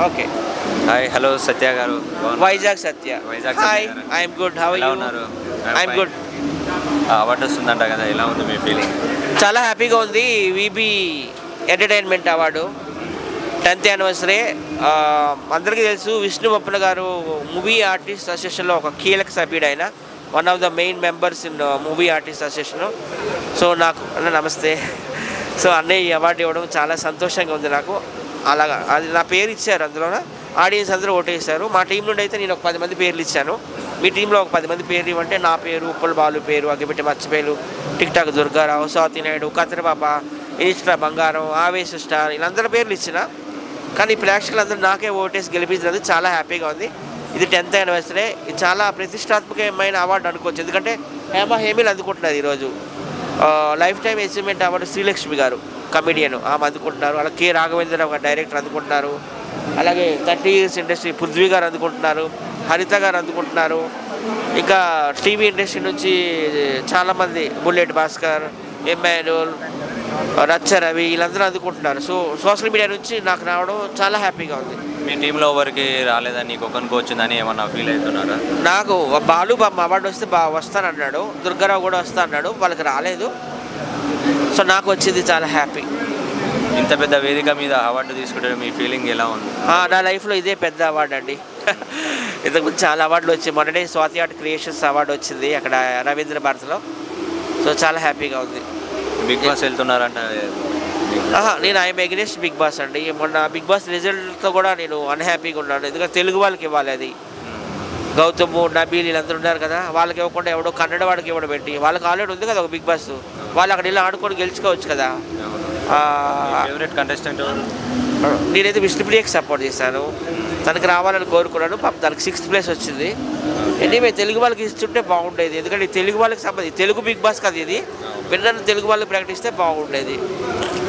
Okay. Hi, hello Satya గారు. Vizag Satya. Hi, I'm good. How are you? ఉన్నారు? I'm good. Award వస్తుందంట కదా, ఎలా ఉంది మీ ఫీలింగ్? చాలా హ్యాపీగా ఉంది. VB entertainment award 10th anniversary. అందరికీ తెలుసు విష్ణు బొప్పన గారు మూవీ ఆర్టిస్ట్ అసోసియేషన్లో ఒక కీలక సభ్యుడు. ఆయన one of the main members in movie artist association. So నాకు నమస్తే. సో అన్నయ్య ఈ అవార్డు ఇవ్వడం చాలా సంతోషంగా ఉంది నాకు. అలాగా అది నా పేరు ఇచ్చారు, అందులో ఆడియన్స్ అందరూ ఓటేశారు. మా టీం నుండి అయితే నేను ఒక 10 మంది పేర్లు ఇచ్చాను. మీ టీంలో ఒక 10 మంది పేర్లు ఇవ్వంటే నా పేరు, ఉప్పల్ బాలు పేరు, అగ్గిపెట్టి మచ్చపేలు, టిక్ టాక్ దుర్గారావు, స్వాతి నాయుడు, కత్తిరపాప, ఇనిస్టా బంగారం, ఆవేశ స్టార్, వీళ్ళందరి పేర్లు ఇచ్చిన. కానీ ప్రేక్షకులందరూ నాకే ఓటేసి గెలిపించినందుకు చాలా హ్యాపీగా ఉంది. ఇది 10th యానివర్సరీ. ఇది చాలా ప్రతిష్టాత్మకమైన అవార్డు అనుకోవచ్చు, ఎందుకంటే హేమీలు అందుకుంటున్నారు ఈరోజు. Life time achievement award Srilakshmi గారు కమెడియన్, ఆమె అందుకుంటున్నారు. అలాగే కె రాఘవేంద్ర ఒక డైరెక్టర్ అందుకుంటున్నారు. అలాగే 30 years ఇండస్ట్రీ పృథ్వీ గారు అందుకుంటున్నారు, హరిత గారు అందుకుంటున్నారు. ఇంకా టీవీ ఇండస్ట్రీ నుంచి చాలామంది బుల్లెట్ భాస్కర్, ఎమ్మాన్యుల్, రచ్చ రవి, వీళ్ళందరూ అందుకుంటున్నారు. సో సోషల్ మీడియా నుంచి నాకు రావడం చాలా హ్యాపీగా ఉంది. మీ టీంలో ఎవరికి రాలేదని, నీకు ఒకరికి వచ్చిందని ఏమన్నా ఫీల్ అవుతున్నారా? నాకు బాలు అవార్డు వస్తే వస్తానన్నాడు, దుర్గారావు కూడా వస్తా అన్నాడు, వాళ్ళకి రాలేదు. సో నాకు వచ్చింది చాలా హ్యాపీ. ఇంత పెద్ద వేదిక మీద అవార్డు తీసుకుంటే మీ ఫీలింగ్ ఎలా ఉంది? నా లైఫ్లో ఇదే పెద్ద అవార్డు అండి. ఇంతకుముందు చాలా అవార్డులు వచ్చాయి. మొన్ననే స్వాతి ఆర్ట్ క్రియేషన్స్ అవార్డు వచ్చింది అక్కడ రవీంద్ర భారతిలో. సో చాలా హ్యాపీగా ఉంది. బిగ్ బాస్ వెళ్తున్నారంట? నేను ఐఎమ్ ఎగ్నెస్ట్ బిగ్ బాస్ అండి. మొన్న బిగ్ బాస్ రిజల్ట్తో కూడా నేను అన్హ్యాపీగా ఉన్నాను, ఎందుకంటే తెలుగు వాళ్ళకి ఇవ్వాలి. అది గౌతమ్, నబీల్ వీళ్ళందరూ ఉన్నారు కదా, వాళ్ళకి ఇవ్వకుండా ఎవడో కన్నడ వాడికి ఇవ్వడం పెట్టి, వాళ్ళకి ఆల్రెడీ ఉంది కదా ఒక బిగ్ బాస్, వాళ్ళు అక్కడ ఇలా ఆడుకొని గెలుచుకోవచ్చు కదా. Favourite contestant? నేనైతే విష్ణుప్రియకి సపోర్ట్ చేశాను, తనకి రావాలని కోరుకున్నాను. పాపం తనకి 6th place వచ్చింది. ఎనీవే తెలుగు వాళ్ళకి ఇస్తుంటే బాగుండేది, ఎందుకంటే తెలుగు వాళ్ళకి సంబంధించి తెలుగు బిగ్ బాస్ కదా ఇది, విన్నర్ తెలుగు వాళ్ళకి ప్రకటిస్తే బాగుండేది.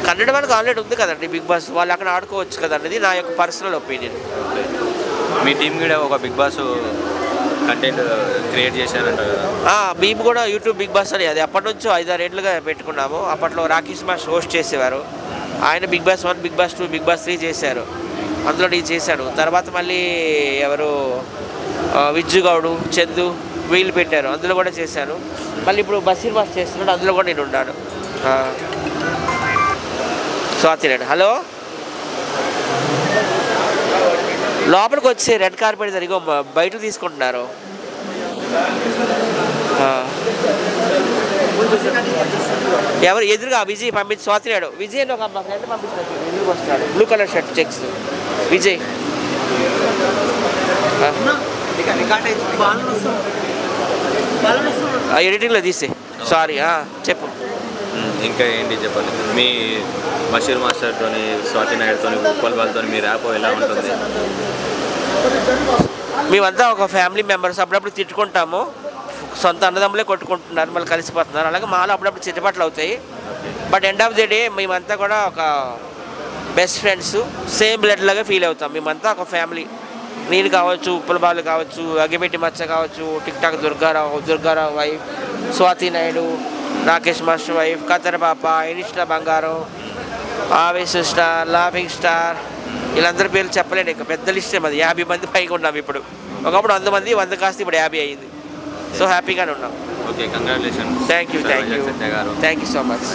కన్నడ వాళ్ళకి ఆల్రెడీ ఉంది కదండి బిగ్ బాస్, వాళ్ళు అక్కడ ఆడుకోవచ్చు కదా అనేది నా యొక్క పర్సనల్ ఒపీనియన్. మీ టీం కూడా ఒక బిగ్ బాస్ కంటెంట్ క్రియేట్ చేశారంట కదా? మేము కూడా యూట్యూబ్ బిగ్ బాస్ అని, అది అప్పటి నుంచో 5-6 ఏళ్ళుగా పెట్టుకున్నాము. అప్పట్లో రాకేష్ మాస్ హోస్ట్ చేసేవారు. ఆయన Bigg Boss 1, Bigg Boss 2, Bigg Boss 3 చేశారు. అందులో నేను చేశాను. తర్వాత మళ్ళీ ఎవరు విజ్జుగౌడు, చందు వీళ్ళు పెట్టారు, అందులో కూడా చేశాను. మళ్ళీ ఇప్పుడు బసీర్ మాస్ చేస్తున్నాడు, అందులో కూడా నేను ఉన్నాను. స్వాతి నాయుడు, హలో, లోపలికి వచ్చి రెడ్ కార్పెట్ జరిగి బయట తీసుకుంటున్నారు. ఎవరు ఎదురుగా విజయ్ పంపించి స్వాతి నాయుడు, విజయ్ ఒక మా ఫ్రెండ్ పంపించినట్టు ఎదురుకు వస్తాడు, blue colour shirt checks Vijay. ఎడిటింగ్లో తీసే, సారీ. చెప్పు. ఇంకా ఏంటి చెప్పండి, మీ బషీర్ మాస్టర్తో, స్వాతి నాయుడుతో, ఉప్పల్ వాళ్ళతో మీ ర్యాప్ ఎలా ఉంటుంది? మేమంతా ఒక ఫ్యామిలీ మెంబర్స్. అప్పుడప్పుడు తిట్టుకుంటాము, సొంత అన్నదమ్ములే కొట్టుకుంటున్నారు, మళ్ళీ కలిసిపోతున్నారు. అలాగే మాలో అప్పుడప్పుడు చిట్టుబాట్లు అవుతాయి. But end of the day మేమంతా కూడా ఒక బెస్ట్ ఫ్రెండ్స్, సేమ్ బ్లడ్ లాగా ఫీల్ అవుతాం. మేమంతా ఒక ఫ్యామిలీ. నేను కావచ్చు, ఉప్పల బాలు కావచ్చు, అగ్గిపెట్టి మచ్చ కావచ్చు, TikTok Durgarao wife, Swathi Naidu, Rakesh master wife, కత్తెరపాప, ఇనిస్టా బంగారం, ఆవేశ స్టార్, లాఫింగ్ స్టార్, వీళ్ళందరి పేర్లు చెప్పలేను. ఇంకా పెద్ద లిస్టే మాది, 50 మంది పైగా ఉన్నాం ఇప్పుడు. ఒకప్పుడు 100 మంది, 100 కాస్త ఇప్పుడు 50 అయ్యింది. సో హ్యాపీగానే ఉన్నాం. Okay, congratulations. Thank you so much.